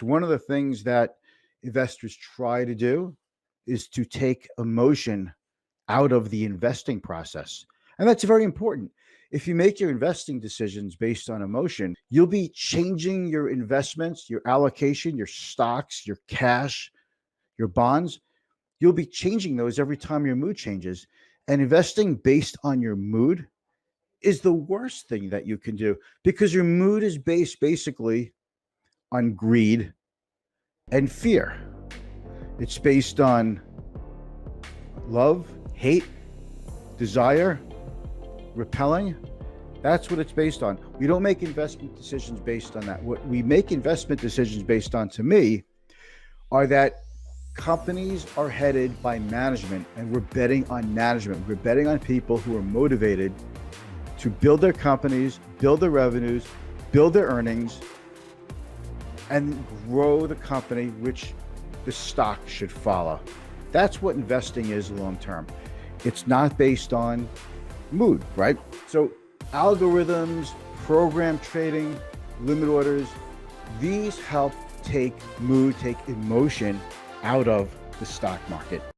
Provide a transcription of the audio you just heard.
one of the things that investors try to do is to take emotion out of the investing process. And that's very important. If you make your investing decisions based on emotion, you'll be changing your investments, your allocation, your stocks, your cash, your bonds. You'll be changing those every time your mood changes. And investing based on your mood is the worst thing that you can do because your mood is based basically on greed and fear. It's based on love, hate, desire, repelling. That's what it's based on. We don't make investment decisions based on that. What we make investment decisions based on, to me, are that companies are headed by management, and we're betting on management. We're betting on people who are motivated to build their companies, build their revenues, build their earnings, and grow the company, which the stock should follow. That's what investing is long term. It's not based on mood, right? So algorithms, program trading, limit orders, these help take mood, take emotion out of the stock market.